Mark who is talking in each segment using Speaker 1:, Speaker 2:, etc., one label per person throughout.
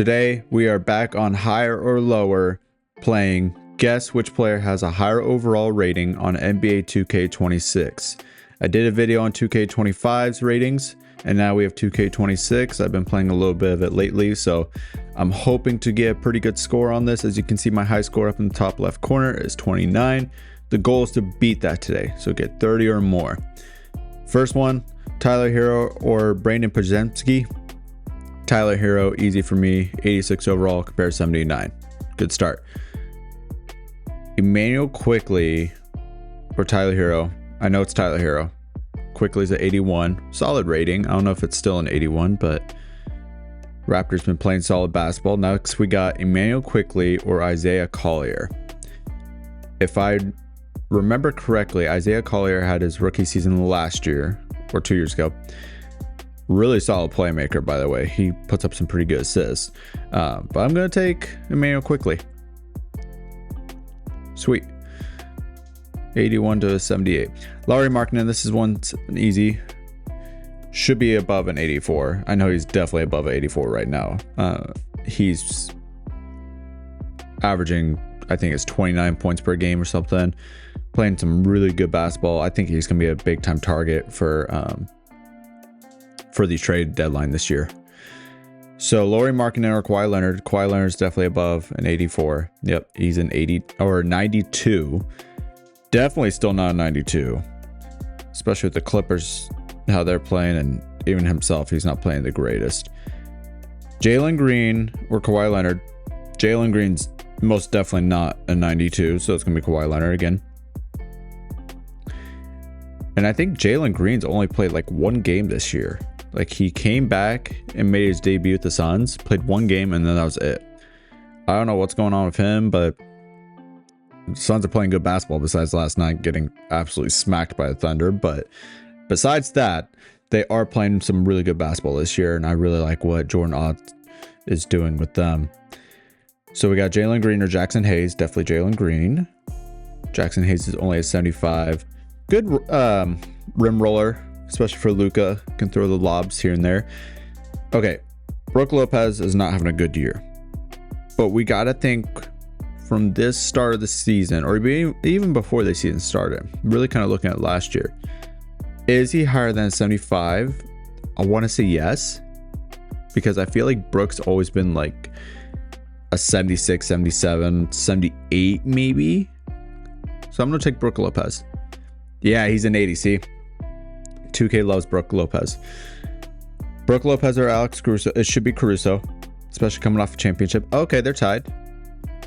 Speaker 1: Today, we are back on higher or lower playing Guess Which Player Has a Higher Overall Rating on NBA 2K26. I did a video on 2K25's ratings, and now we have 2K26. I've been playing a little bit of it lately, so I'm hoping to get a pretty good score on this. As you can see, my high score up in the top left corner is 29. The goal is to beat that today, so get 30 or more. First one, Tyler Hero or Brandon Podziemski. Tyler Hero, easy for me, 86 overall compared to 79. Good start. Immanuel Quickley or Tyler Hero. I know it's Tyler Hero. Quickley's at 81. Solid rating. I don't know if it's still an 81, but Raptors been playing solid basketball. Next, we got Immanuel Quickley or Isaiah Collier. If I remember correctly, Isaiah Collier had his rookie season last year or 2 years ago. Really solid playmaker, by the way. He puts up some pretty good assists. But I'm going to take Immanuel Quickley. Sweet. 81 to 78. Lauri Markkanen, this is one easy. Should be above an 84. I know he's definitely above an 84 right now. He's averaging, I think it's 29 points per game or something. Playing some really good basketball. I think he's going to be a big time target for the trade deadline this year. So Lauri Markkanen or Kawhi Leonard. Kawhi Leonard's definitely above an 84. Yep, he's an 80 or 92. Definitely still not a 92, especially with the Clippers, how they're playing, and even himself, he's not playing the greatest. Jalen Green or Kawhi Leonard. Jalen Green's most definitely not a 92, so it's going to be Kawhi Leonard again. And I think Jalen Green's only played like one game this year. Like, he came back and made his debut at the Suns, played one game, and then that was it. I don't know what's going on with him, but Suns are playing good basketball besides last night getting absolutely smacked by the Thunder. But besides that, they are playing some really good basketball this year, and I really like what Jordan Ott is doing with them. So we got Jalen Green or Jackson Hayes. Definitely Jalen Green. Jackson Hayes is only a 75. Good rim roller, especially for Luka. Can throw the lobs here and there. Okay, Brook Lopez is not having a good year. But we got to think from this start of the season, or even before the season started, really kind of looking at last year. Is he higher than 75? I want to say yes, because I feel like Brook's always been like a 76, 77, 78 maybe. So I'm going to take Brook Lopez. Yeah, he's an 80. See, 2K loves Brook Lopez. Brook Lopez or Alex Caruso. It should be Caruso, especially coming off a championship. Okay, they're tied.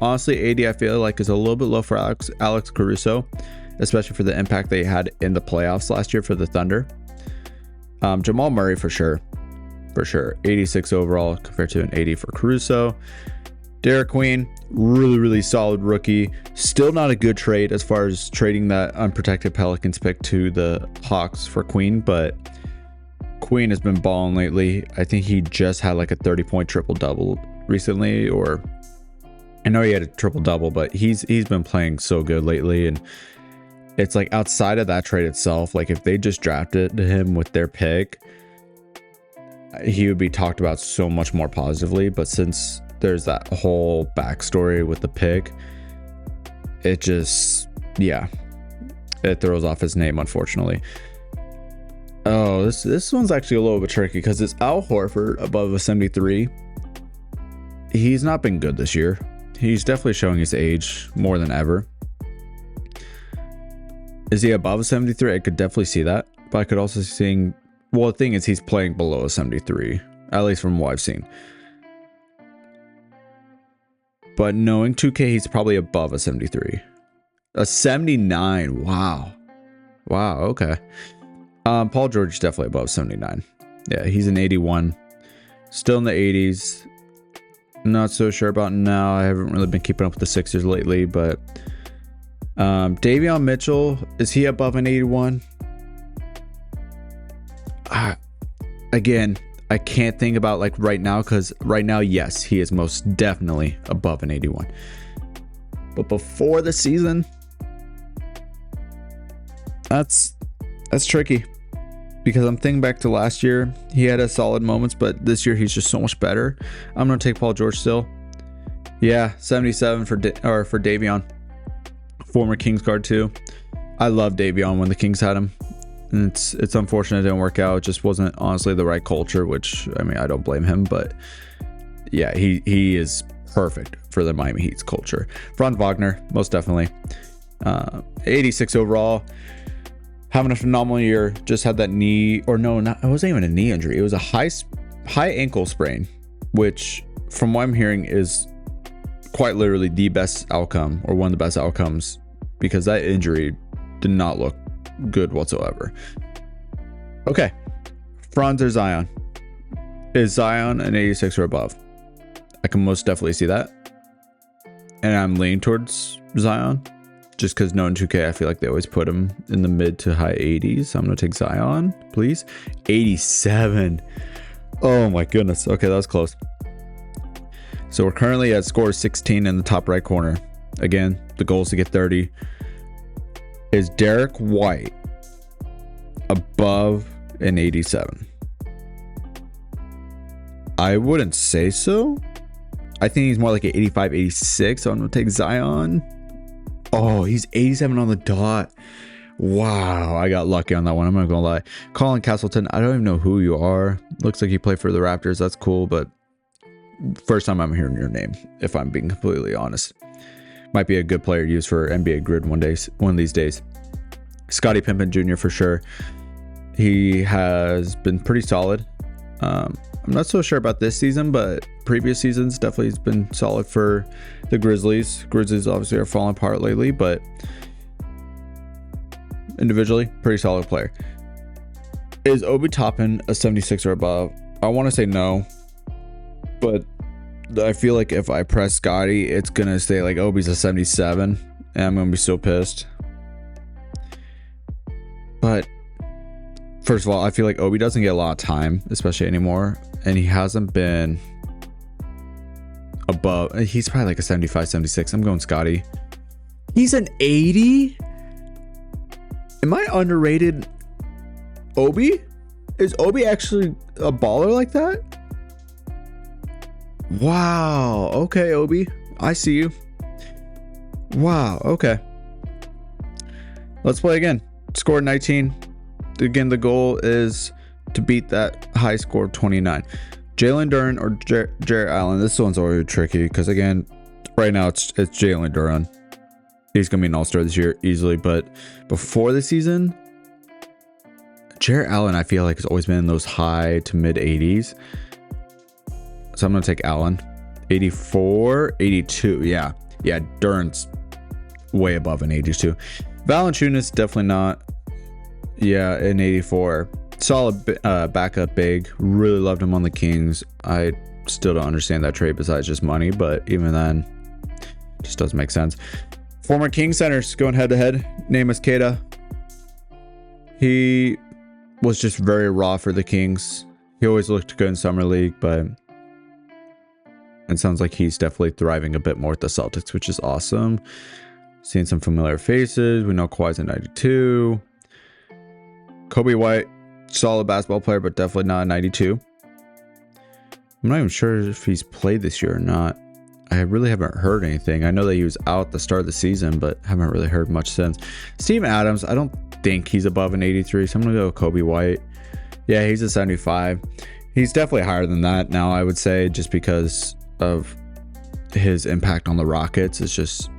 Speaker 1: Honestly, 80 I feel like is a little bit low for Alex Caruso, especially for the impact they had in the playoffs last year for the Thunder. Jamal Murray for sure. 86 overall compared to an 80 for Caruso. Derek Queen, really solid rookie. Still not a good trade as far as trading that unprotected Pelicans pick to the Hawks for Queen, but Queen has been balling lately. I think he just had like a 30-point triple-double recently, or I know he had a triple-double, but he's been playing so good lately. And it's like, outside of that trade itself, like if they just drafted him with their pick, he would be talked about so much more positively. But since there's that whole backstory with the pick, it just, yeah, it throws off his name, unfortunately. Oh, this one's actually a little bit tricky because it's Al Horford above a 73. He's not been good this year. He's definitely showing his age more than ever. Is he above a 73? I could definitely see that, but I could also see, well, the thing is, he's playing below a 73, at least from what I've seen. But knowing 2K, he's probably above a 73. A 79. Wow, okay. Paul George is definitely above 79. Yeah, he's an 81. Still in the 80s. Not so sure about now. I haven't really been keeping up with the Sixers lately, but Davion Mitchell, is he above an 81? Again, I can't think about like right now, because right now, yes, he is most definitely above an 81. But before the season, that's tricky. because I'm thinking back to last year. He had a solid moments, but this year he's just so much better. I'm gonna take Paul George still. Yeah, 77 for Davion, former Kings guard too. I love Davion when the Kings had him. And it's unfortunate it didn't work out. It just wasn't honestly the right culture, which, I mean, I don't blame him, but yeah, he is perfect for the Miami Heat's culture. Franz Wagner, most definitely. 86 overall. Having a phenomenal year. Just had that knee, or no, it wasn't even a knee injury. It was a high ankle sprain, which from what I'm hearing is quite literally the best outcome, or one of the best outcomes, because that injury did not look good whatsoever. Okay, Franz or Zion? Is Zion an 86 or above? I can most definitely see that, and I'm leaning towards Zion just because knowing 2K, I feel like they always put him in the mid to high 80s. So I'm gonna take Zion, please. 87. Oh my goodness. Okay, that was close. So we're currently at score 16 in the top right corner. Again, the goal is to get 30. Is Derek White above an 87? I wouldn't say so. I think he's more like an 85, 86. So I'm going to take Zion. Oh, he's 87 on the dot. Wow, I got lucky on that one. I'm not going to lie. Colin Castleton, I don't even know who you are. Looks like you play for the Raptors. That's cool, but first time I'm hearing your name, if I'm being completely honest. Might be a good player to use for NBA Grid one of these days. Scottie Pippen Jr. for sure. He has been pretty solid. I'm not so sure about this season, but previous seasons definitely has been solid for the Grizzlies. Grizzlies obviously are falling apart lately, but individually, pretty solid player. Is Obi Toppin a 76 or above? I want to say no, but I feel like if I press Scotty, it's gonna say like Obi's a 77, and I'm gonna be so pissed. But first of all, I feel like Obi doesn't get a lot of time, especially anymore, and he hasn't been above. He's probably like a 75, 76. I'm going Scotty. He's an 80. Am I underrated? Obi? Is Obi actually a baller like that? Wow. Okay, Obi. I see you. Wow. Okay. Let's play again. Score 19. Again, the goal is to beat that high score of 29. Jalen Duren or Jarrett Allen. This one's already tricky because, again, right now it's Jalen Duren. He's going to be an all-star this year easily. But before the season, Jarrett Allen, I feel like, has always been in those high to mid 80s. So I'm going to take Allen. 84, 82. Yeah, Duren's way above an 82. Valanciunas, definitely not. Yeah, an 84. Solid backup big. Really loved him on the Kings. I still don't understand that trade besides just money, but even then, just doesn't make sense. Former Kings centers going head to head. Neemias Queta. He was just very raw for the Kings. He always looked good in Summer League, but it sounds like he's definitely thriving a bit more with the Celtics, which is awesome. Seeing some familiar faces. We know Kawhi's a 92. Kobe White, solid basketball player, but definitely not a 92. I'm not even sure if he's played this year or not. I really haven't heard anything. I know that he was out at the start of the season, but haven't really heard much since. Steven Adams, I don't think he's above an 83, so I'm going to go with Kobe White. Yeah, he's a 75. He's definitely higher than that now, I would say, just because of his impact on the Rockets. It's just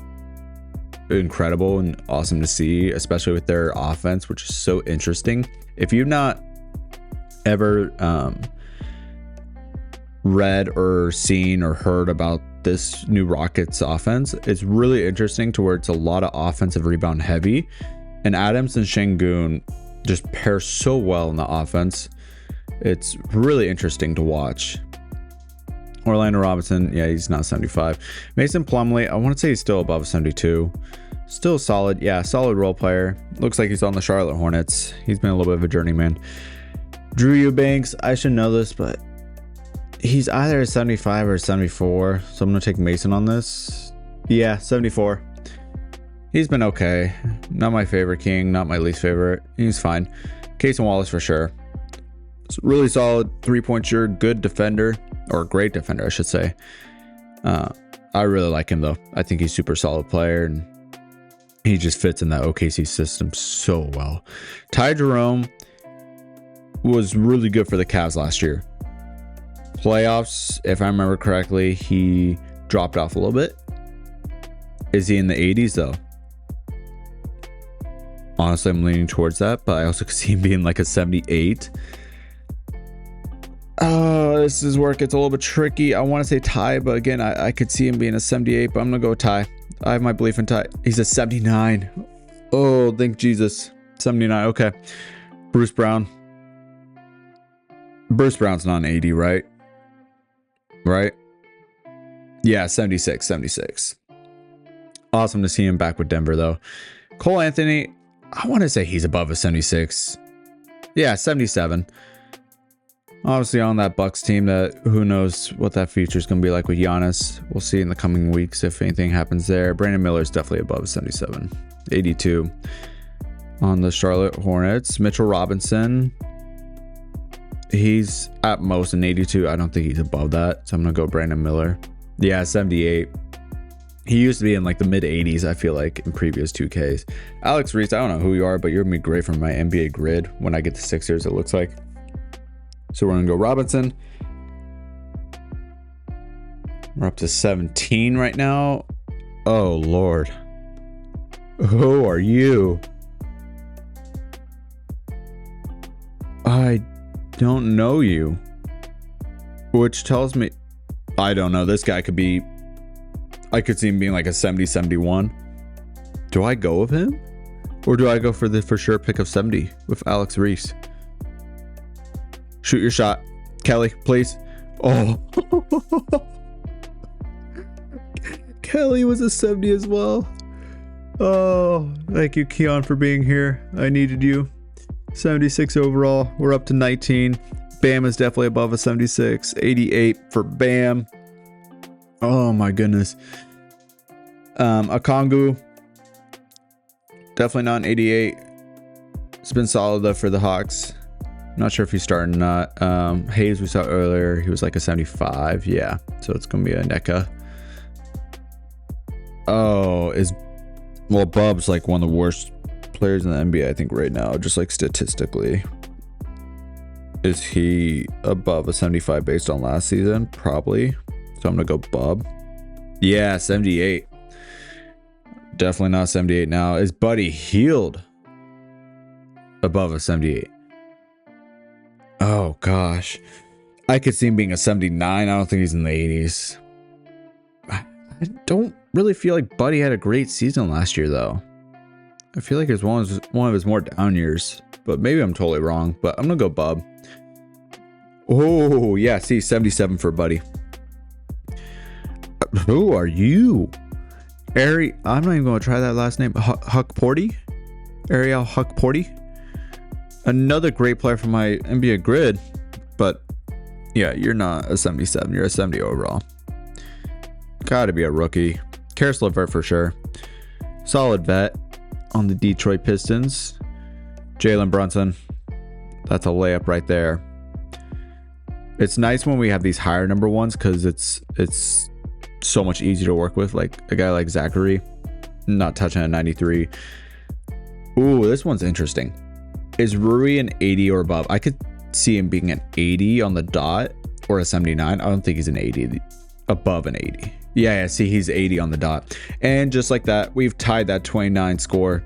Speaker 1: incredible and awesome to see, especially with their offense, which is so interesting. If you've not ever read or seen or heard about this new Rockets offense, it's really interesting to where it's a lot of offensive rebound heavy, and Adams and Şengün just pair so well in the offense. It's really interesting to watch. Orlando Robinson, yeah, he's not 75. Mason Plumlee, I want to say he's still above 72. Still solid, yeah, solid role player. Looks like he's on the Charlotte Hornets. He's been a little bit of a journeyman. Drew Eubanks, I should know this, but he's either a 75 or a 74, so I'm going to take Mason on this. Yeah, 74. He's been okay. Not my favorite King, not my least favorite. He's fine. Casey Wallace for sure. It's really solid 3-point shooter, good defender, or great defender, I should say. I really like him though. I think he's a super solid player, and he just fits in that OKC system so well. Ty Jerome was really good for the Cavs last year. Playoffs, if I remember correctly, he dropped off a little bit. Is he in the 80s though? Honestly, I'm leaning towards that, but I also could see him being like a 78. This is where it gets a little bit tricky. I want to say Ty, but again, I could see him being a 78, but I'm going to go with Ty. I have my belief in Ty. He's a 79. Oh, thank Jesus. 79, okay. Bruce Brown. Bruce Brown's not an 80, right? Right? Yeah, 76. Awesome to see him back with Denver, though. Cole Anthony, I want to say he's above a 76. Yeah, 77. Obviously on that Bucks team, that who knows what that future is going to be like with Giannis. We'll see in the coming weeks if anything happens there. Brandon Miller is definitely above a 77. 82 on the Charlotte Hornets. Mitchell Robinson, he's at most an 82. I don't think he's above that, so I'm going to go Brandon Miller. Yeah, 78. He used to be in like the mid 80s, I feel like, in previous 2Ks. Alex Reese, I don't know who you are, but you're going to be great from my NBA grid when I get to Sixers, it looks like. So we're going to go Robinson. We're up to 17 right now. Oh, Lord. Who are you? I don't know you. Which tells me... I don't know. This guy could be... I could see him being like a 70, 71. Do I go with him? Or do I go for the for sure pick of 70 with Alex Reese? Shoot your shot. Kelly, please. Oh. Kelly was a 70 as well. Oh, thank you, Keon, for being here. I needed you. 76 overall. We're up to 19. Bam is definitely above a 76. 88 for Bam. Oh my goodness. Okongwu, definitely not an 88. It's been solid though for the Hawks. Not sure if he's starting or not. Hayes, we saw earlier, he was like a 75. Yeah, so it's gonna be a NECA. Oh, Bub's like one of the worst players in the NBA, I think, right now, just like statistically. Is he above a 75 based on last season? Probably. So I'm gonna go Bub. Yeah, 78. Definitely not 78 now. Is Buddy Hield above a 78? Oh gosh, I could see him being a 79. I don't think he's in the 80s. I don't really feel like Buddy had a great season last year though. I feel like it was one of his more down years, but maybe I'm totally wrong. But I'm gonna go Bub. Oh yeah, see, 77 for Buddy. Who are you? I'm not even going to try that last name. Hukporty? Ariel Hukporty? Another great player from my NBA grid. But yeah, you're not a 77. You're a 70 overall. Gotta be a rookie. Karis LeVert for sure. Solid vet on the Detroit Pistons. Jalen Brunson. That's a layup right there. It's nice when we have these higher number ones because it's so much easier to work with, like a guy like Zachary not touching a 93. Ooh, this one's interesting. Is Rui an 80 or above? I could see him being an 80 on the dot or a 79. I don't think he's an 80. Above an 80. Yeah, see, he's 80 on the dot. And just like that, we've tied that 29 score.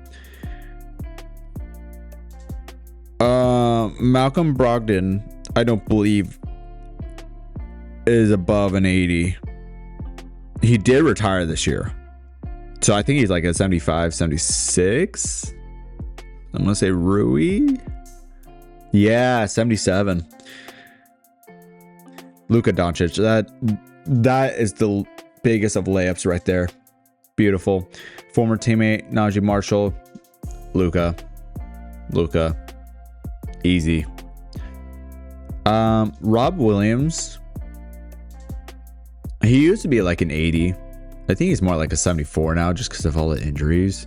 Speaker 1: Malcolm Brogdon, I don't believe is above an 80. He did retire this year, so I think he's like a 75, 76. I'm gonna say Rui. Yeah, 77. Luka Doncic. That is the biggest of layups right there. Beautiful. Former teammate Najee Marshall. Luka. Easy. Rob Williams. He used to be like an 80. I think he's more like a 74 now just because of all the injuries.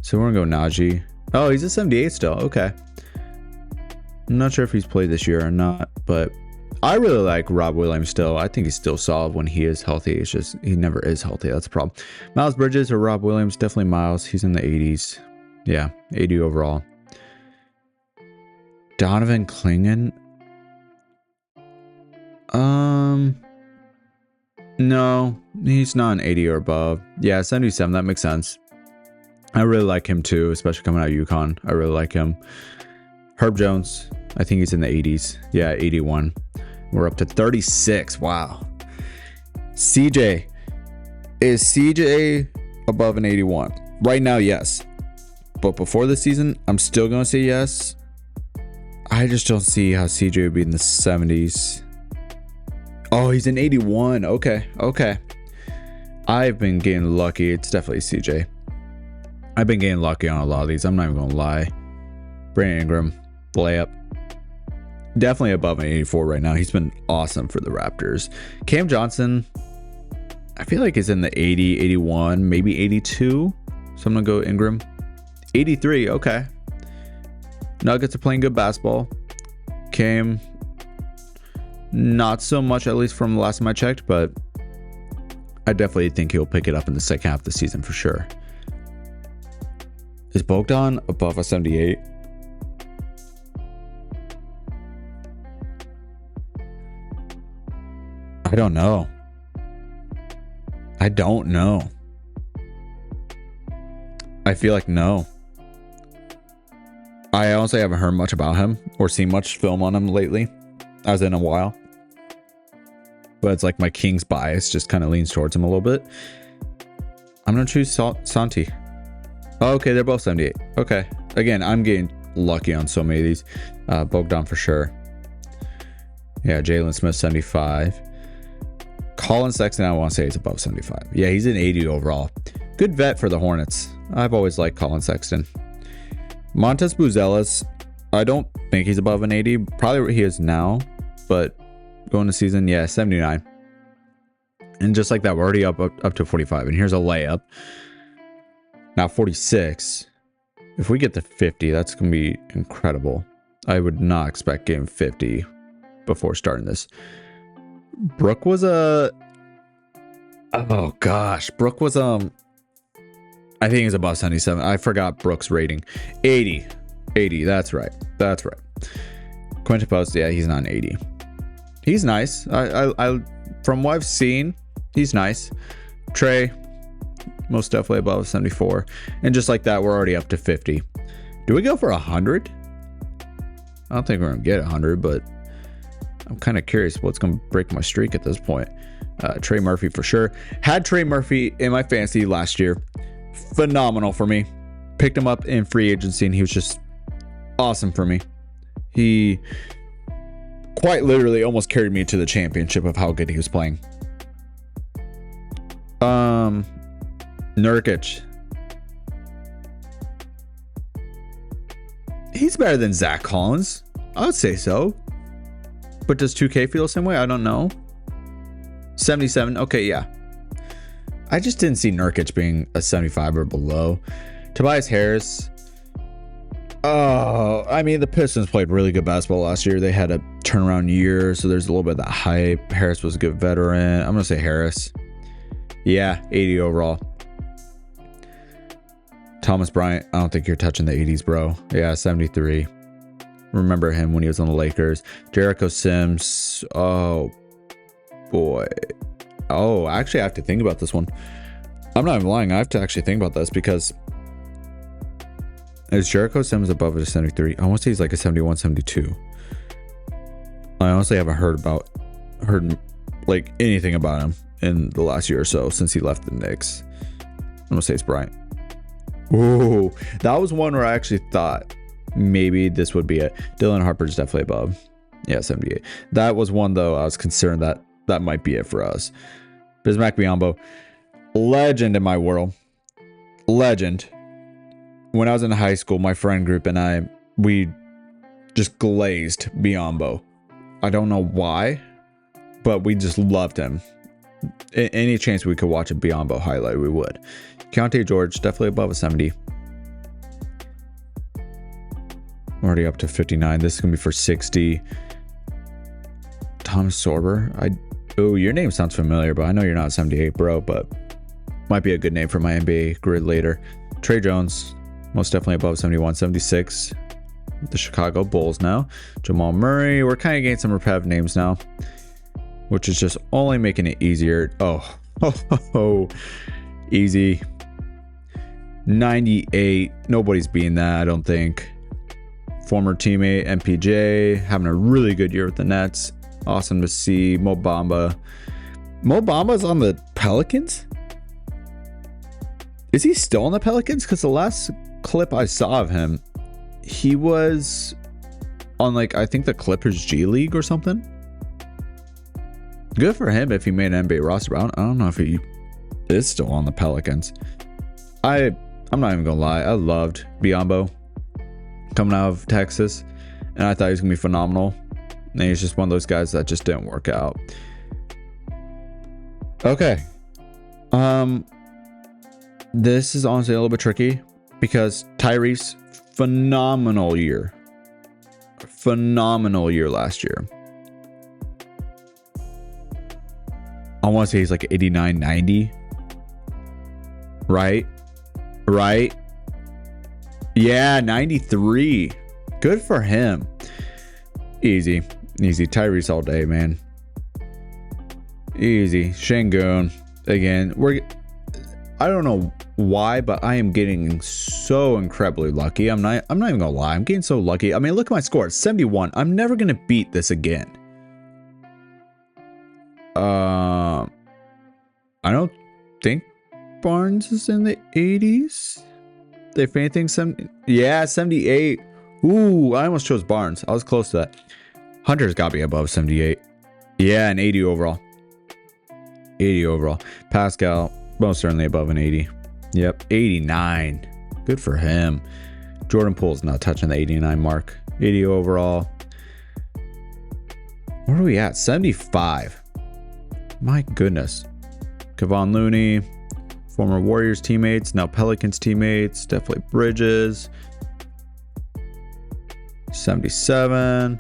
Speaker 1: So we're gonna go Najee. Oh, he's a 78 still. Okay. I'm not sure if he's played this year or not, but I really like Rob Williams still. I think he's still solid when he is healthy. It's just he never is healthy. That's a problem. Miles Bridges or Rob Williams? Definitely Miles. He's in the 80s. Yeah, 80 overall. Donovan Clingan. No, he's not an 80 or above. Yeah, 77. That makes sense. I really like him too, especially coming out of UConn. I really like him. Herb Jones. I think he's in the 80s. Yeah, 81. We're up to 36. Wow. CJ. Is CJ above an 81? Right now, yes. But before the season, I'm still going to say yes. I just don't see how CJ would be in the 70s. Oh, he's in 81. Okay. I've been getting lucky. It's definitely CJ. I've been getting lucky on a lot of these. I'm not even going to lie. Brandon Ingram, layup. Definitely above an 84 right now. He's been awesome for the Raptors. Cam Johnson, I feel like he's in the 80, 81, maybe 82. So I'm going to go Ingram. 83, okay. Nuggets are playing good basketball. Cam, not so much, at least from the last time I checked, but I definitely think he'll pick it up in the second half of the season for sure. Is Bogdan above a 78? I don't know. I feel like no. I honestly haven't heard much about him or seen much film on him lately, as in a while. But it's like my Kings bias just kind of leans towards him a little bit. I'm going to choose Santi. Oh, okay, they're both 78. Okay. Again, I'm getting lucky on so many of these. Bogdan for sure. Yeah, Jalen Smith, 75. Colin Sexton, I want to say he's above 75. Yeah, he's an 80 overall. Good vet for the Hornets. I've always liked Colin Sexton. Montez Buzelis, I don't think he's above an 80. Probably where he is now, but going to season, yeah, 79. And just like that, we're already up to 45. And here's a layup. Now 46. If we get to 50, that's going to be incredible. I would not expect getting 50 before starting this. Brooke was a... Oh, gosh. Brooke was... I think he's above 77. I forgot Brooke's rating. 80. 80. That's right. Quinton Post, yeah, he's not an 80. He's nice. I from what I've seen, he's nice. Trey, most definitely above 74. And just like that, we're already up to 50. Do we go for 100? I don't think we're going to get 100, but I'm kind of curious what's going to break my streak at this point. Trey Murphy for sure. Had Trey Murphy in my fantasy last year. Phenomenal for me. Picked him up in free agency and he was just awesome for me. He quite literally almost carried me to the championship of how good he was playing. Nurkic. He's better than Zach Collins. I would say so. But does 2K feel the same way? I don't know. 77. Okay, yeah. I just didn't see Nurkic being a 75 or below. Tobias Harris. Oh, I mean, the Pistons played really good basketball last year. They had a turnaround year, so there's a little bit of that hype. Harris was a good veteran. I'm going to say Harris. Yeah, 80 overall. Thomas Bryant. I don't think you're touching the 80s, bro. Yeah, 73. Remember him when he was on the Lakers. Jericho Sims. Oh, boy. Oh, actually, I have to think about this one. I'm not even lying. I have to actually think about this because is Jericho Sims above a 73? I want to say he's like a 71, 72. I honestly haven't heard like anything about him in the last year or so since he left the Knicks. I'm going to say it's Bryant. Ooh, that was one where I actually thought maybe this would be it. Dylan Harper's definitely above. Yeah, 78. That was one, though, I was concerned that might be it for us. Bismack Biyombo, legend in my world. Legend. When I was in high school, my friend group and we just glazed Biyombo. I don't know why, but we just loved him. Any chance we could watch a Biyombo highlight, we would. Keontae George, definitely above a 70. Already up to 59. This is gonna be for 60. Thomas Sorber. Oh, your name sounds familiar, but I know you're not 78, bro. But might be a good name for my NBA grid later. Trey Jones, most definitely above 71. 76. The Chicago Bulls now. Jamal Murray. We're kind of getting some repetitive names now, which is just only making it easier. Oh, easy. 98. Nobody's beating that, I don't think. Former teammate MPJ having a really good year with the Nets. Awesome to see. Mo Bamba. Mo Bamba's on the Pelicans? Is he still on the Pelicans? Because the last clip I saw of him, he was on like, I think the Clippers G League or something. Good for him if he made an NBA roster. I don't know if he is still on the Pelicans. I'm not even gonna lie. I loved Biyombo coming out of Texas, and I thought he was gonna be phenomenal. And he's just one of those guys that just didn't work out. Okay. This is honestly a little bit tricky because Tyrese, phenomenal year last year. I want to say he's like 89, 90. Right? Yeah, 93. Good for him. Easy. Tyrese all day, man. Easy. Şengün. Again, I don't know why, but I am getting so incredibly lucky. I'm not even gonna lie. I'm getting so lucky. I mean, look at my score. It's 71. I'm never gonna beat this again. I don't think Barnes is in the 80s. If anything, 78. Ooh, I almost chose Barnes. I was close to that. Hunter's got to be above 78. Yeah, an 80 overall. 80 overall. Pascal, most certainly above an 80. Yep, 89. Good for him. Jordan Poole's not touching the 89 mark. 80 overall. Where are we at? 75. My goodness. Kevon Looney, former Warriors teammates, now Pelicans teammates. Definitely Bridges. 77.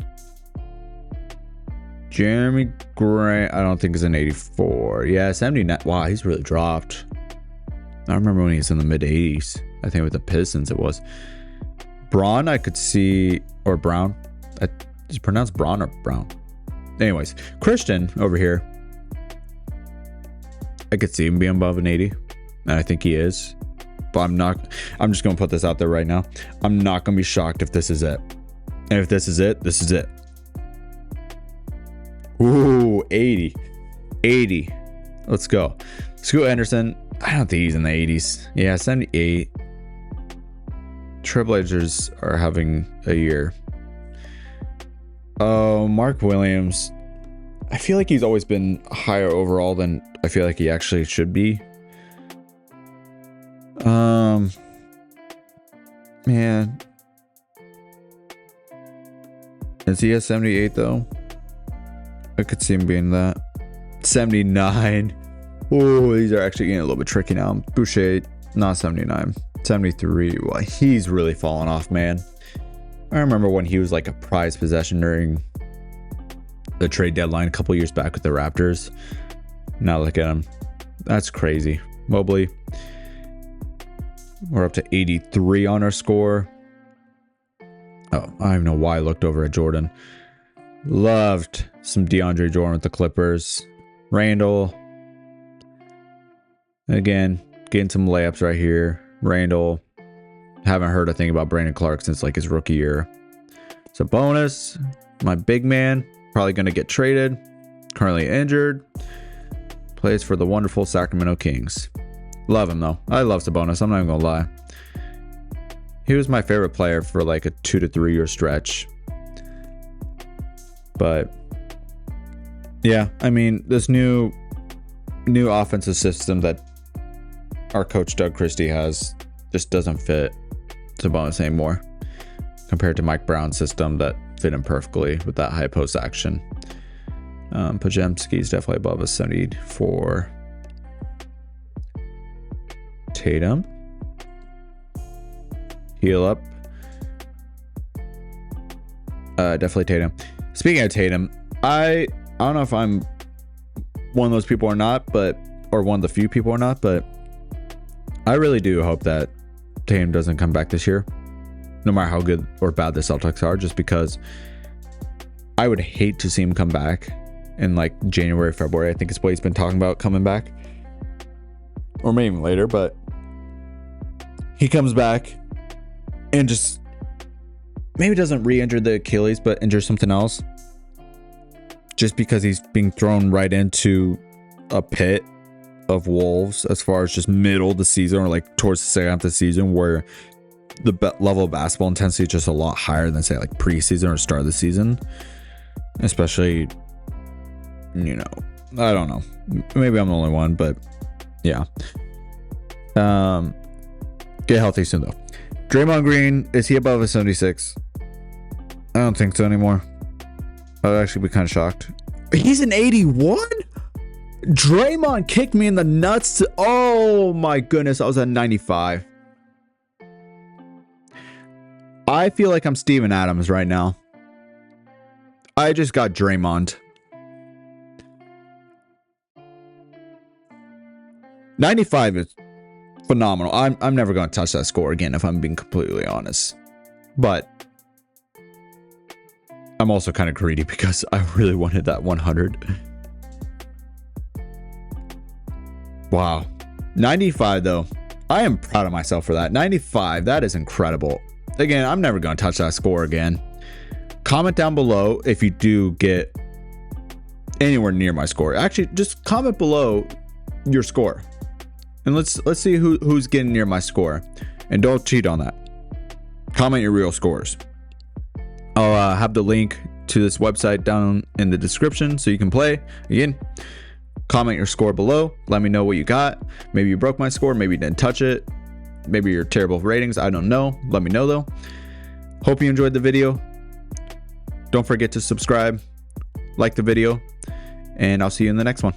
Speaker 1: Jeremy Grant, I don't think is an 84. Yeah, 79. Wow, he's really dropped. I remember when he was in the mid 80s. I think with the Pistons it was. Braun, I could see, or Brown. Is it pronounced Braun or Brown? Anyways, Christian over here. I could see him being above an 80. And I think he is. But I'm just going to put this out there right now. I'm not going to be shocked if this is it. And if this is it, this is it. Ooh, 80. 80. Let's go. Scoot Anderson. I don't think he's in the 80s. Yeah, 78. Trailblazers are having a year. Oh, Mark Williams. I feel like he's always been higher overall than I feel like he actually should be. Man. Is he a 78 though? I could see him being that. 79. Oh, these are actually getting a little bit tricky now. Boucher, not 79. 73. Well, he's really fallen off, man. I remember when he was like a prized possession during the trade deadline a couple years back with the Raptors. Now look at him. That's crazy. Mobley. We're up to 83 on our score. Oh, I don't even know why I looked over at Jordan. Loved some DeAndre Jordan with the Clippers. Randall. Again, getting some layups right here. Randall. Haven't heard a thing about Brandon Clark since like his rookie year. Sabonis, my big man, probably going to get traded. Currently injured. Plays for the wonderful Sacramento Kings. Love him though. I love Sabonis. I'm not even going to lie. He was my favorite player for like a 2 to 3 year stretch. But yeah, I mean, this new offensive system that our coach Doug Christie has just doesn't fit Sabonis anymore compared to Mike Brown's system that fit him perfectly with that high post action. Podziemski is definitely above a 74. Tatum. Heal up. Definitely Tatum. Speaking of Tatum, I don't know if I'm one of those people or not, or one of the few people or not, but I really do hope that Tatum doesn't come back this year, no matter how good or bad the Celtics are, just because I would hate to see him come back in like January, February. I think it's what he's been talking about coming back, or maybe even later, but he comes back and just maybe doesn't re-injure the Achilles, but injure something else, just because he's being thrown right into a pit of wolves as far as just middle of the season, or like towards the second half of the season, where the level of basketball intensity is just a lot higher than say like preseason or start of the season. Especially, you know, I don't know, maybe I'm the only one, but yeah. Get healthy soon though. Draymond Green, is he above a 76? I don't think so anymore. I'd actually be kind of shocked. He's an 81? Draymond kicked me in the nuts. Oh my goodness, I was at 95. I feel like I'm Steven Adams right now. I just got Draymond. 95 is phenomenal. I'm never going to touch that score again, if I'm being completely honest. But I'm also kind of greedy because I really wanted that 100. Wow. 95 though. I am proud of myself for that. 95, that is incredible. Again, I'm never going to touch that score again. Comment down below if you do get anywhere near my score. Actually, just comment below your score, and let's see who's getting near my score. And don't cheat on that. Comment your real scores. I'll have the link to this website down in the description so you can play. Again, comment your score below. Let me know what you got. Maybe you broke my score. Maybe you didn't touch it. Maybe you're terrible with ratings. I don't know. Let me know though. Hope you enjoyed the video. Don't forget to subscribe, like the video, and I'll see you in the next one.